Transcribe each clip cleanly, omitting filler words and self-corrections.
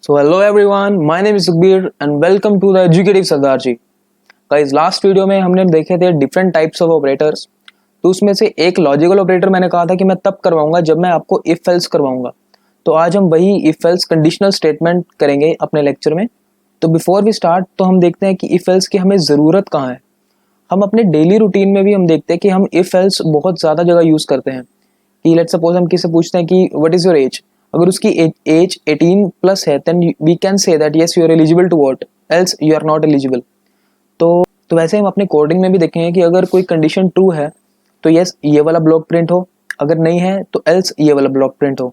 So hello everyone, my name is Sukhbir and welcome to the Educative Sardar ji. Guys last video में हमने देखे थे different types of operators. तो उसमें से एक लॉजिकल ऑपरेटर मैंने कहा था कि मैं तब करवाऊंगा जब मैं आपको इफ एल्स करवाऊंगा। तो आज हम वही इफ एल्स कंडीशनल स्टेटमेंट करेंगे अपने लेक्चर में। तो बिफोर वी स्टार्ट तो हम देखते हैं कि इफ एल्स की हमें ज़रूरत कहाँ है। हम अपने डेली रूटीन में भी हम देखते हैं कि हम इफ एल्स बहुत ज़्यादा जगह यूज़ करते हैं। कि लेट्स सपोज हम किसी से पूछते हैं कि व्हाट इज योर एज। अगर उसकी एज 18 प्लस है then we can say that yes you are eligible to vote, else you are not eligible. तो वैसे हम अपने कोडिंग में भी देखेंगे कि अगर कोई कंडीशन ट्रू है तो यस ये वाला ब्लॉक प्रिंट हो, अगर नहीं है तो एल्स ये वाला ब्लॉक प्रिंट हो।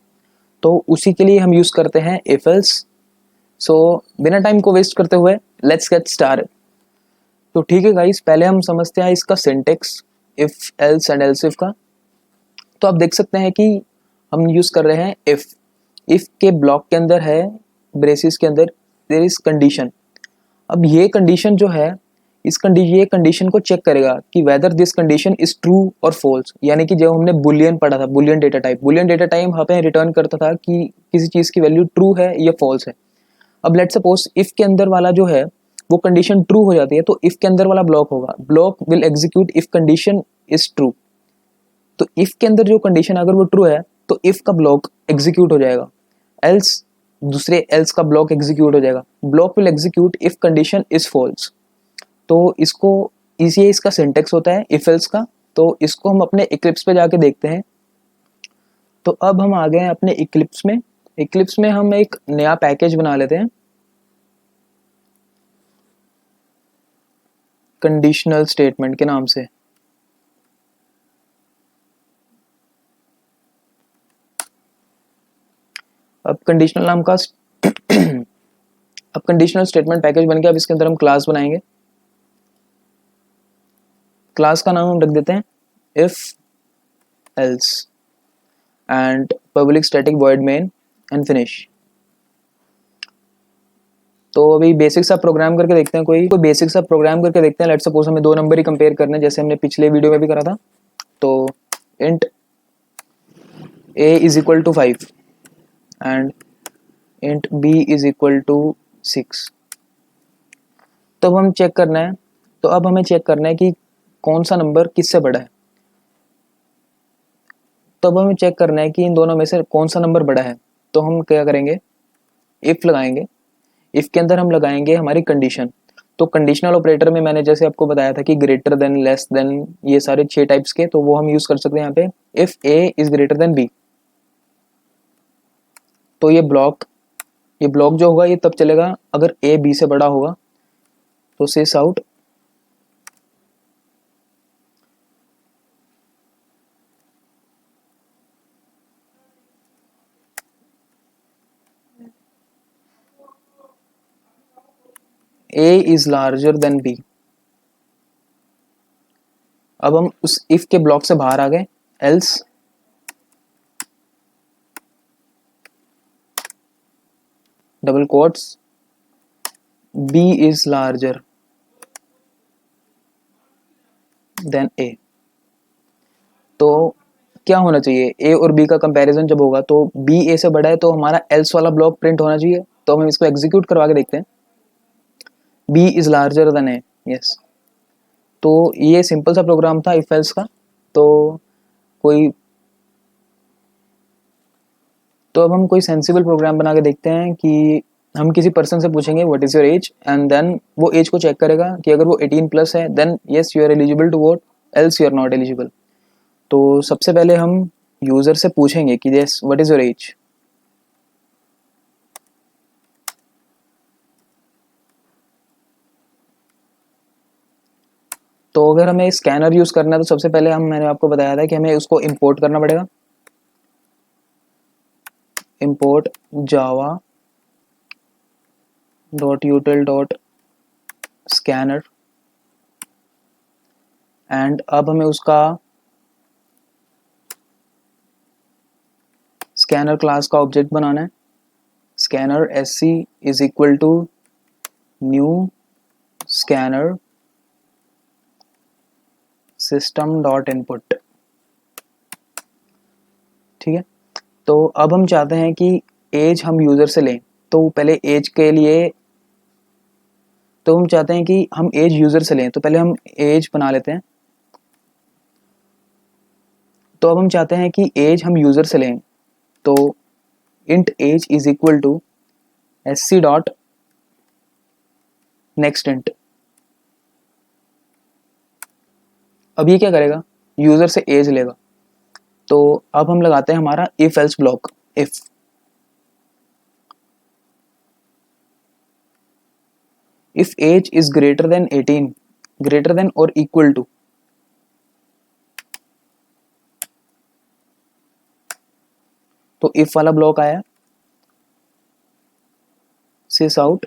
तो उसी के लिए हम यूज करते हैं इफ एल्स। सो बिना टाइम को वेस्ट करते हुए लेट्स गेट स्टार्ट। तो ठीक है गाइस, पहले हम समझते हैं इसका syntax if else and else if का। तो आप देख सकते हैं कि हम यूज कर रहे हैं इफ के ब्लॉक के अंदर है, ब्रेसिस के अंदर देयर इज कंडीशन। अब ये कंडीशन जो है ये कंडीशन को चेक करेगा कि whether this condition is true और फॉल्स। यानी कि जब हमने बुलियन पढ़ा था, बुलियन डेटा टाइप वहाँ पे रिटर्न करता था कि किसी चीज़ की वैल्यू ट्रू है या फॉल्स है। अब लेट्स सपोज इफ के अंदर वाला जो है वो कंडीशन ट्रू हो जाती है तो इफ के अंदर वाला ब्लॉक होगा, block will execute if condition is true. तो इफ के अंदर जो कंडीशन अगर वो ट्रू है तो इफ का ब्लॉक एग्जीक्यूट हो जाएगा, एल्स दूसरे एल्स का ब्लॉक एग्जीक्यूट हो जाएगा। Block will execute if condition is false. तो इसको इसी इसका सिंटेक्स होता है इफ एल्स का। तो इसको हम अपने इक्लिप्स पे जाके देखते हैं। तो अब हम आ गए हैं अपने इक्लिप्स में। इक्लिप्स में हम एक नया पैकेज बना लेते हैं कंडीशनल स्टेटमेंट के नाम से। अब कंडीशनल नाम का अब कंडीशनल स्टेटमेंट पैकेज बन गया। अब इसके अंदर हम क्लास बनाएंगे। क्लास का नाम हम रख देते हैं if else and public static void main and finish. तो अभी बेसिक सा प्रोग्राम करके देखते हैं, कोई बेसिक सा प्रोग्राम करके देखते हैं। लेट्स सपोज हमें दो नंबर ही कंपेयर करने हैं जैसे हमने पिछले वीडियो में भी करा था। तो int a is equal to 5 and int b is equal to 6। तो अब हम चेक करना है, तो अब हमें चेक करना है कि कौन सा नंबर किससे बड़ा है। तो अब हमें चेक करना है कि इन दोनों में से कौन सा नंबर बड़ा है। तो हम क्या करेंगे, इफ लगाएंगे। इफ के अंदर हम लगाएंगे हमारी कंडीशन। तो कंडीशनल ऑपरेटर में मैंने जैसे आपको बताया था कि ग्रेटर देन, लेस देन, ये सारे 6 टाइप्स के, तो वो हम यूज कर सकते हैं यहाँ पे। If A is greater than B, तो ये ब्लॉक जो होगा ये तब चलेगा अगर ए बी से बड़ा होगा। तो sysout A is larger than B. अब हम उस इफ के ब्लॉक से बाहर आ गए। Else double quotes B is larger than A. तो क्या होना चाहिए, ए और बी का कंपैरिजन जब होगा तो बी ए से बड़ा है तो हमारा एल्स वाला ब्लॉक प्रिंट होना चाहिए। तो हम इसको एग्जीक्यूट करवा के देखते हैं। B is larger than A, yes. तो ये सिंपल सा प्रोग्राम था इफ एल्स का। तो कोई तो अब हम कोई सेंसिबल प्रोग्राम बना के देखते हैं कि हम किसी पर्सन से पूछेंगे what is your age and then वो एज को चेक करेगा कि अगर वो 18 प्लस है then yes you are eligible to vote, else you are not eligible. तो सबसे पहले हम यूजर से पूछेंगे कि yes what is your age. तो अगर हमें स्कैनर यूज करना है तो सबसे पहले मैंने आपको बताया था कि हमें उसको इंपोर्ट करना पड़ेगा। Import Java dot util dot scanner and अब हमें उसका स्कैनर क्लास का ऑब्जेक्ट बनाना है। Scanner S C is equal to new scanner system dot input. ठीक है। तो अब हम चाहते हैं कि एज हम यूजर से लें। तो पहले एज के लिए तो हम चाहते हैं कि हम एज यूज़र से लें, तो पहले हम एज बना लेते हैं। तो अब हम चाहते हैं कि एज हम यूज़र से लें, तो int age is equal to sc dot next int. अब ये क्या करेगा, यूज़र से एज लेगा। तो अब हम लगाते हैं हमारा if else block. If age is greater than 18, greater than और इक्वल टू, तो इफ वाला ब्लॉक आया, sysout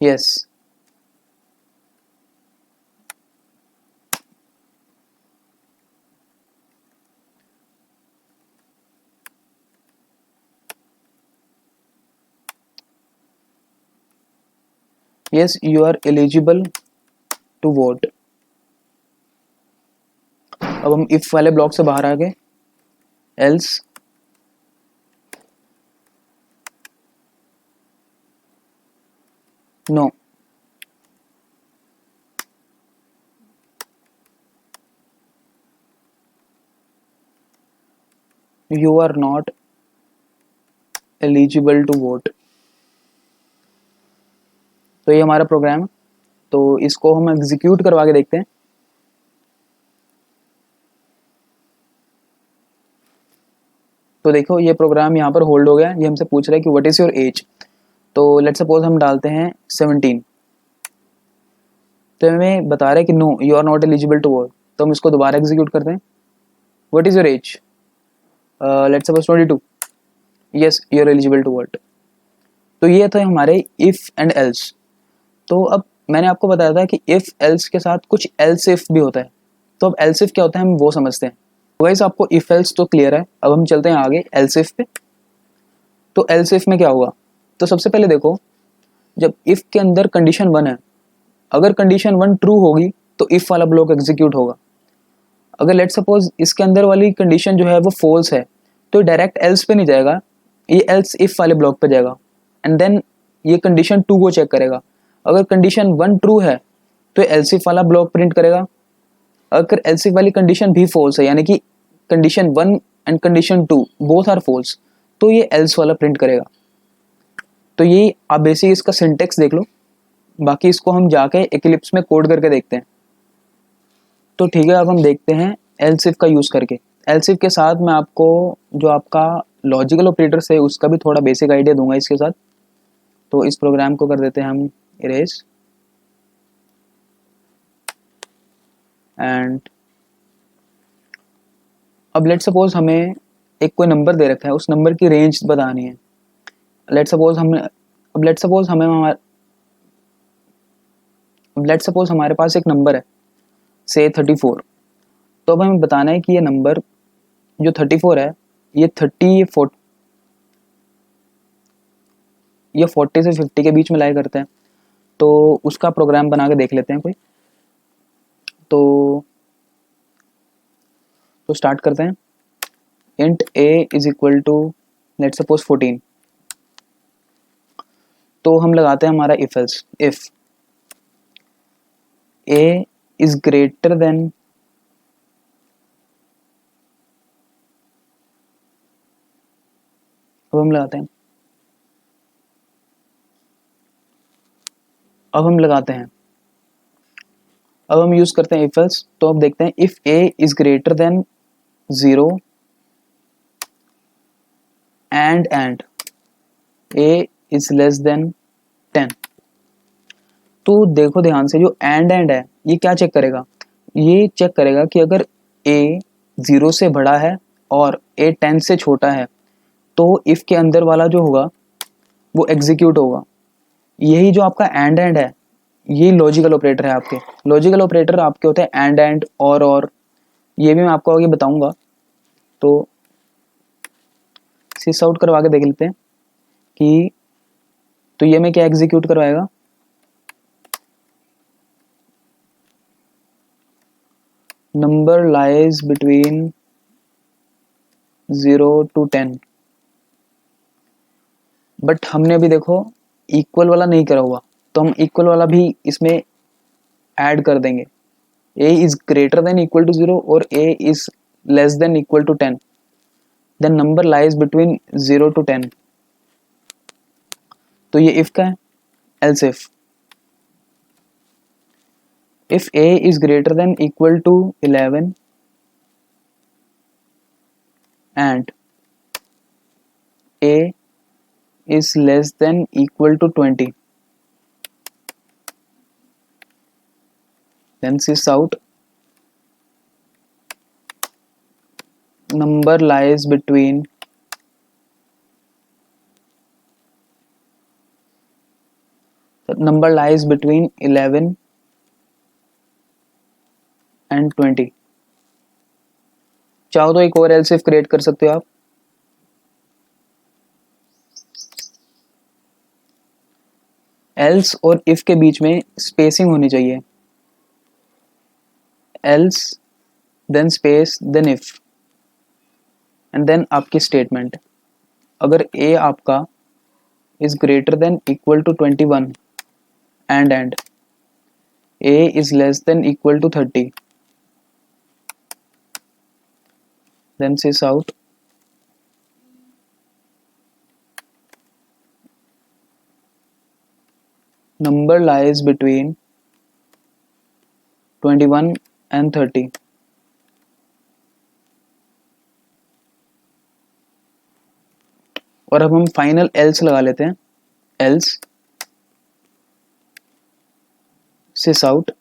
yes. Yes you are eligible to vote. अब हम इफ वाले ब्लॉक से बाहर आ गए, else no, you are not eligible to vote. तो ये हमारा प्रोग्राम है, तो इसको हम एग्जीक्यूट करवा के देखते हैं। तो देखो ये प्रोग्राम यहाँ पर होल्ड हो गया, ये हमसे पूछ रहा है कि व्हाट इज योर एज। तो लेट्स सपोज हम डालते हैं 17, तो हमें बता रहा है कि no you are not eligible to vote. तो हम इसको दोबारा एग्जीक्यूट करते हैं, what is your age, let's suppose 22, yes you are eligible to vote. तो ये थे हमारे इफ एंड एल्स। तो अब मैंने आपको बताया था कि इफ एल्स के साथ कुछ एल्स इफ भी होता है। तो अब एल्स इफ क्या होता है हम वो समझते हैं। गाइस आपको इफ एल्स तो क्लियर है, अब हम चलते हैं आगे एल्स इफ पे। तो एल्स इफ में क्या होगा, तो सबसे पहले देखो, जब इफ के अंदर कंडीशन 1 है, अगर कंडीशन 1 ट्रू होगी तो इफ वाला ब्लॉक एग्जीक्यूट होगा। अगर लेट सपोज इसके अंदर वाली कंडीशन जो है वो फॉल्स है, तो डायरेक्ट एल्स पे नहीं जाएगा, ये एल्स इफ वाले ब्लॉक पे जाएगा एंड देन ये कंडीशन 2 को चेक करेगा। अगर कंडीशन 1 ट्रू है तो एल्स इफ वाला ब्लॉक प्रिंट करेगा। अगर एल्स इफ वाली कंडीशन भी फॉल्स है, यानी कि condition 1 and condition 2 both are false, तो ये एल्स वाला प्रिंट करेगा। तो ये आप बेसिक इसका सिंटेक्स देख लो, बाकी इसको हम जाके इक्लिप्स में कोड करके देखते हैं। तो ठीक है, अब हम देखते हैं एल्स इफ का यूज़ करके। एल्स इफ के साथ मैं आपको जो आपका लॉजिकल ऑपरेटर्स है उसका भी थोड़ा बेसिक आइडिया दूंगा इसके साथ। तो इस प्रोग्राम को कर देते हैं हम इरेज, एंड अब लेट सपोज हमें एक कोई नंबर दे रखा है, उस नंबर की रेंज बतानी है। लेट सपोज हमें अब लेट सपोज हमें लेट सपोज हमारे पास एक नंबर है से 34। तो अब हमें बताना है कि ये नंबर जो 34 है ये 30 ये 40 से 50 के बीच में लाई करता है। तो उसका प्रोग्राम बना के देख लेते हैं कोई। तो स्टार्ट करते हैं, int a is equal to let suppose 14। तो हम लगाते हैं हमारा if else, if a is greater than, अब हम लगाते हैं अब हम लगाते हैं अब हम यूज करते हैं इफ एल्स। तो अब देखते हैं if a is greater then 0 and a is less then 10। तो देखो ध्यान से, जो एंड है ये क्या चेक करेगा, ये चेक करेगा कि अगर a 0 से बड़ा है और a 10 से छोटा है तो इफ के अंदर वाला जो होगा वो एग्जीक्यूट होगा। यही जो आपका एंड है ये लॉजिकल ऑपरेटर है आपके। लॉजिकल ऑपरेटर आपके होते हैं एंड और ये भी मैं आपको आगे बताऊंगा। तो सिस आउट करवा के देख लेते हैं कि तो ये में क्या एग्जीक्यूट करवाएगा, number lies between 0 to 10। But हमने अभी देखो इक्वल वाला नहीं करा हुआ, तो हम इक्वल वाला भी इसमें ऐड कर देंगे। a is greater than equal to 0 और a is less than equal to 10, then number lies between 0 to 10। तो ये इफ का है। Else if a is greater than equal to 11 and a is less than equal to 20, then sys out number lies between the number lies between 11 and 20। चाहो तो एक और else if create कर सकते हो आप। एल्स और इफ के बीच में स्पेसिंग होनी चाहिए। Else then space then if and then आपकी स्टेटमेंट। अगर ए आपका is greater than equal to 21 and A is less than equal to 30, then sys out number lies between 21 and 30। और अब हम फाइनल एल्स लगा लेते हैं। Else sys out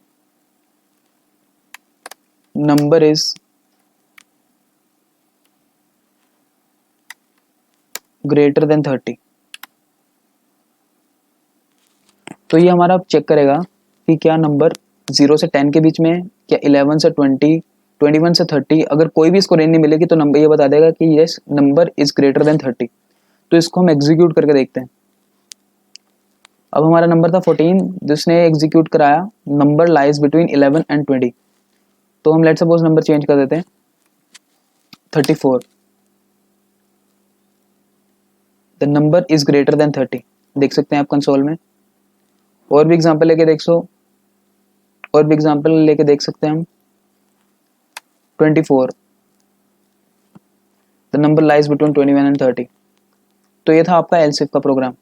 number is greater than 30। तो ये हमारा चेक करेगा कि क्या नंबर 0 से 10 के बीच में, क्या 11 से 20, 21 से 30। अगर कोई भी इसको रेंज नहीं मिलेगी तो नंबर ये बता देगा कि yes number is greater then 30। तो इसको हम एग्जीक्यूट करके देखते हैं। अब हमारा नंबर था 14 जिसने एग्जीक्यूट कराया नंबर लाइज बिटवीन 11 एंड 20। तो हम लेट्स सपोज नंबर चेंज कर देते हैं 34। The number is greater then 30। देख सकते हैं आप कंसोल में। और भी एग्जांपल लेके देख सकते हैं हम 24। The number lies between 21 and 30। तो ये था आपका एल्स इफ का प्रोग्राम।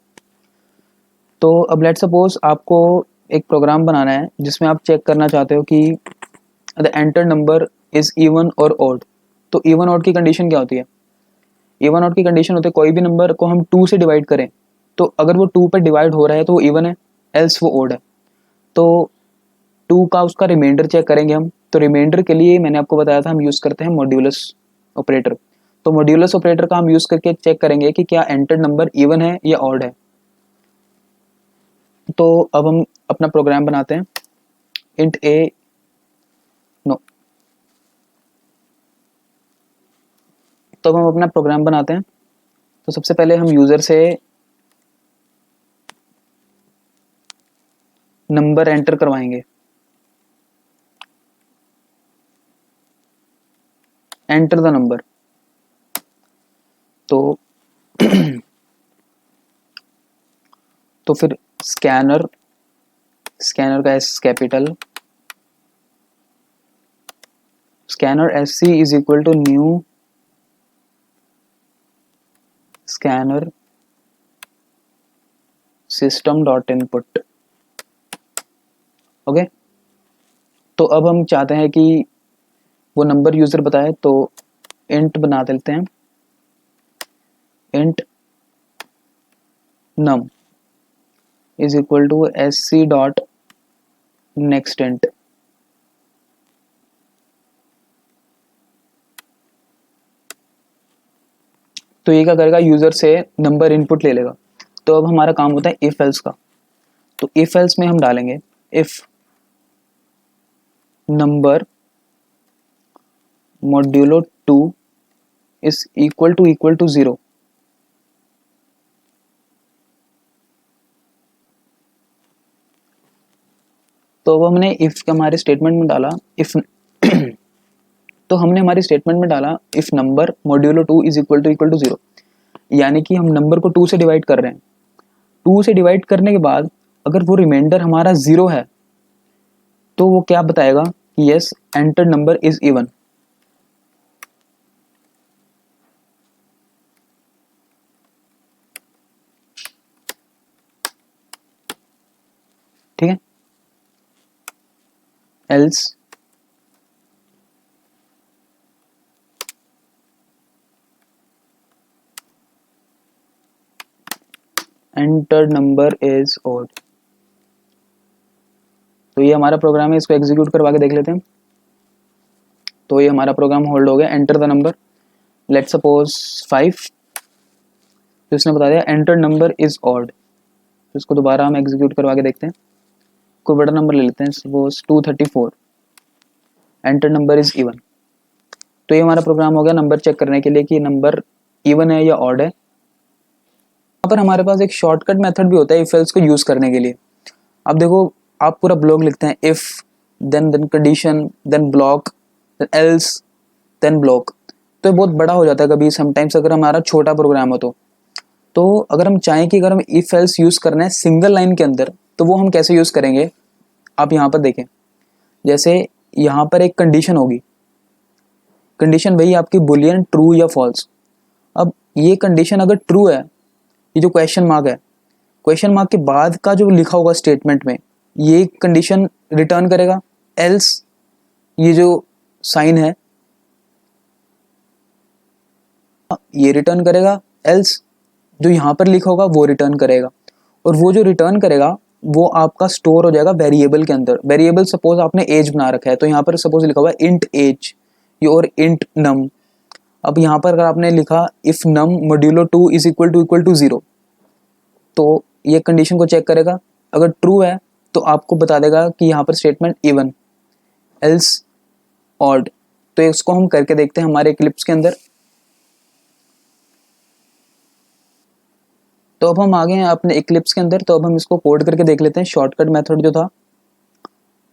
तो अब लेट्स सपोज आपको एक प्रोग्राम बनाना है जिसमें आप चेक करना चाहते हो कि the enter number is even और ऑड। तो इवन ऑड की कंडीशन क्या होती है? इवन ऑड की कंडीशन होती है कोई भी नंबर को हम 2 से डिवाइड करें तो अगर वो 2 पर डिवाइड हो रहा है तो वो इवन है, एल्स वो ऑड है। तो 2 का उसका रिमाइंडर चेक करेंगे हम। तो रिमाइंडर के लिए मैंने आपको बताया था हम यूज़ करते हैं मॉड्यूलस ऑपरेटर। तो मॉड्यूलस ऑपरेटर का हम यूज़ करके चेक करेंगे कि क्या एंटर नंबर इवन है या ऑड है। तो अब हम अपना प्रोग्राम बनाते हैं। इंट ए नो तो अब हम अपना प्रोग्राम बनाते हैं। तो सबसे पहले हम यूज़र से नंबर एंटर करवाएंगे। Enter the number. तो तो फिर स्कैनर का S capital, scanner S C is equal to new scanner system dot input. Okay. तो अब हम चाहते हैं कि वो नंबर यूजर बताए, तो इंट बना देते हैं। Int num is equal to S C dot next int. तो ये क्या करेगा, यूजर से नंबर इनपुट ले लेगा। तो अब हमारा काम होता है इफ एल्स का। तो इफ एल्स में हम डालेंगे if number modulo 2 is equal to 0। तो अब हमने इफ का हमारे स्टेटमेंट में डाला इफ तो हमने हमारी स्टेटमेंट में डाला if number modulo 2 is equal to 0। यानी कि हम नंबर को 2 से डिवाइड कर रहे हैं। 2 से डिवाइड करने के बाद अगर वो रिमाइंडर हमारा 0 है तो वो क्या बताएगा कि yes enter number is even. ठीक है, else enter number is odd. तो ये हमारा प्रोग्राम है, इसको एग्जीक्यूट करवा के देख लेते हैं। तो ये हमारा प्रोग्राम होल्ड हो गया। Enter the number, let suppose 5, तो इसने बता दिया एंटर नंबर इज ऑड। तो इसको दोबारा हम एग्जीक्यूट करवा के देखते हैं। कोई बड़ा नंबर ले लेते हैं, suppose 234, enter number is even. तो ये हमारा प्रोग्राम हो गया नंबर चेक करने के लिए कि नंबर इवन है या ऑड है। यहाँ पर हमारे पास एक शॉर्टकट मेथड भी होता है इफ एल्स को यूज करने के लिए। अब देखो, आप पूरा ब्लॉक लिखते हैं if then condition then block then else then block, तो ये बहुत बड़ा हो जाता है कभी समटाइम्स अगर हमारा छोटा प्रोग्राम हो तो अगर हम चाहें कि अगर हम इफ एल्स यूज करना है सिंगल लाइन के अंदर तो वो हम कैसे यूज करेंगे। आप यहाँ पर देखें, जैसे यहाँ पर एक कंडीशन होगी, कंडीशन वही आपकी बुलियन ट्रू या फॉल्स। अब ये कंडीशन अगर ट्रू है, ये जो क्वेश्चन मार्क है, क्वेश्चन मार्क के बाद का जो लिखा होगा स्टेटमेंट में ये कंडीशन रिटर्न करेगा। एल्स ये जो साइन है ये रिटर्न करेगा। एल्स जो यहाँ पर लिखा होगा वो रिटर्न करेगा। और वो जो रिटर्न करेगा वो आपका स्टोर हो जाएगा वेरिएबल के अंदर। वेरिएबल सपोज आपने एज बना रखा है, तो यहाँ पर सपोज लिखा हुआ है इंट एज और इंट नम। अब यहाँ पर अगर आपने लिखा if num modulo 2 is equal to 0, तो ये कंडीशन को चेक करेगा। अगर ट्रू है तो आपको बता देगा कि यहाँ पर स्टेटमेंट इवन, एल्स ऑड। तो इसको हम करके देखते हैं हमारे क्लिप्स के अंदर। तो अब हम आ गए हैं अपने इक्लिप्स के अंदर, तो अब हम इसको कोड करके देख लेते हैं शॉर्टकट मेथड जो था।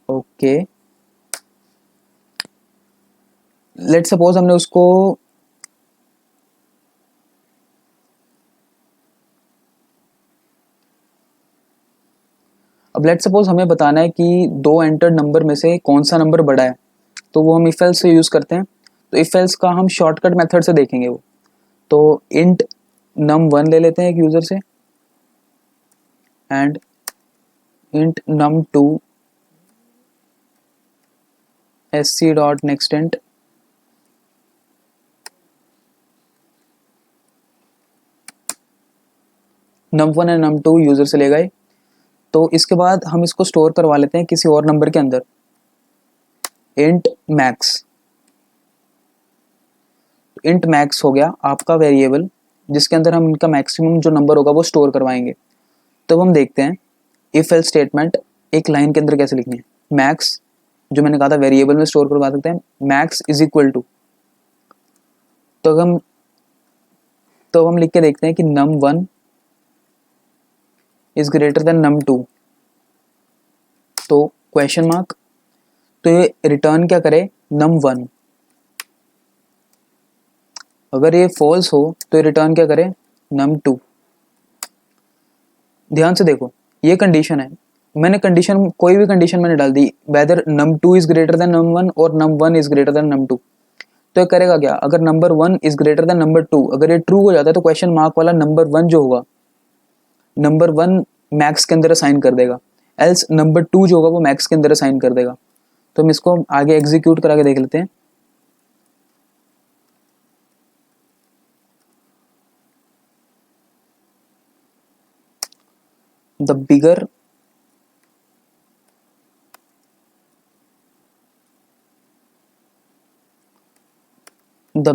ओके, लेट सपोज हमने उसको अब लेट सपोज हमें बताना है कि दो एंटर्ड नंबर में से कौन सा नंबर बड़ा है, तो वो हम इफ एल्स से यूज करते हैं। तो इफ एल्स का हम शॉर्टकट मेथड से देखेंगे वो। तो इंट num1 ले लेते हैं एक यूजर से and int num2 sc dot next int num1 and num2 user से ले गए। तो इसके बाद हम इसको स्टोर करवा लेते हैं किसी और नंबर के अंदर, इंट मैक्स। इंट मैक्स हो गया आपका वेरिएबल जिसके अंदर हम इनका मैक्सिमम जो नंबर होगा वो स्टोर करवाएंगे। तो हम देखते हैं इफ एल्स स्टेटमेंट एक लाइन के अंदर कैसे लिखनी है। मैक्स जो मैंने कहा था वेरिएबल में स्टोर करवा सकते हैं, मैक्स इज इक्वल टू, तो हम लिख के देखते हैं कि num1 is greater then num2, तो क्वेश्चन मार्क, तो ये रिटर्न क्या करे num1। अगर ये फॉल्स हो तो ये रिटर्न क्या करे num2। ध्यान से देखो, ये कंडीशन है, मैंने कंडीशन कोई भी कंडीशन मैंने डाल दी whether num2 is greater than num1 और num1 is greater then num2। तो ये करेगा क्या, अगर number 1 is greater then number 2, अगर ये ट्रू हो जाता है तो क्वेश्चन मार्क वाला नंबर 1 जो होगा नंबर 1 मैक्स के अंदर असाइन कर देगा, एल्स नंबर 2 जो होगा वो मैक्स के अंदर असाइन कर देगा। तो हम इसको आगे एग्जीक्यूट करा के देख लेते हैं। द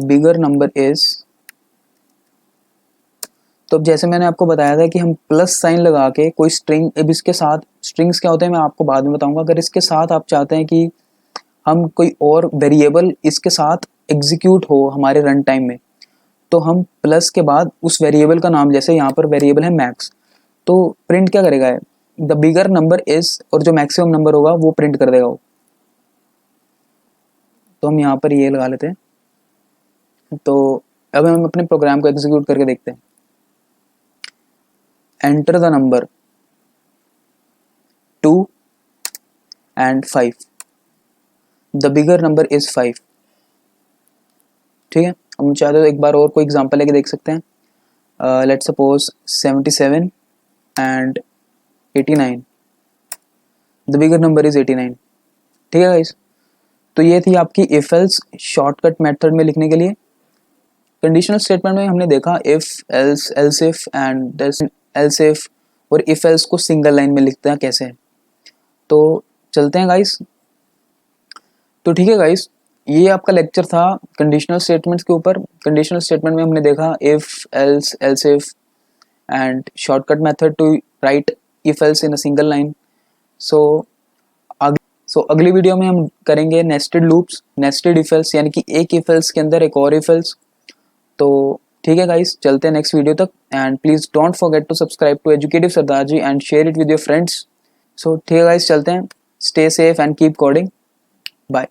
बिगर नंबर इज, तो अब जैसे मैंने आपको बताया था कि हम प्लस साइन लगा के कोई स्ट्रिंग, अब इसके साथ स्ट्रिंग्स क्या होते हैं मैं आपको बाद में बताऊंगा। अगर इसके साथ आप चाहते हैं कि हम कोई और वेरिएबल इसके साथ एग्जीक्यूट हो हमारे रन टाइम में, तो हम प्लस के बाद उस वेरिएबल का नाम, जैसे यहाँ पर वेरिएबल है मैक्स, तो प्रिंट क्या करेगा द बिगर नंबर इज, और जो मैक्सिमम नंबर होगा वो प्रिंट कर देगा वो। तो हम यहाँ पर ये लगा लेते हैं। तो अब हम अपने प्रोग्राम को एग्जीक्यूट करके देखते हैं। Enter the number 2 and 5, the bigger number is 5। ठीक है, हम चाहे तो एक बार और कोई एग्जांपल लेके देख सकते हैं। Let's suppose 77 and 89, the bigger number is 89। ठीक है गाइस, तो ये थी आपकी इफ एल्स शॉर्टकट मेथड में लिखने के लिए। कंडीशनल स्टेटमेंट में हमने देखा if else, else if and else if और इफ एल्स को सिंगल लाइन में लिखते हैं कैसे। तो चलते हैं गाइस। तो ठीक है गाइस, ये आपका लेक्चर था कंडीशनल स्टेटमेंट्स के ऊपर। कंडीशनल स्टेटमेंट में हमने देखा if else, else if and shortcut method to write if else in a single line. So अगली वीडियो में हम करेंगे nested loops, nested if else, यानी कि एक इफ एल्स के अंदर एक और इफ एल्स। तो ठीक है गाइस, चलते हैं नेक्स्ट वीडियो तक। And please don't forget to subscribe to educative Sardar ji and share it with your friends. So ठीक है गाइस, चलते हैं। Stay safe and keep coding. Bye.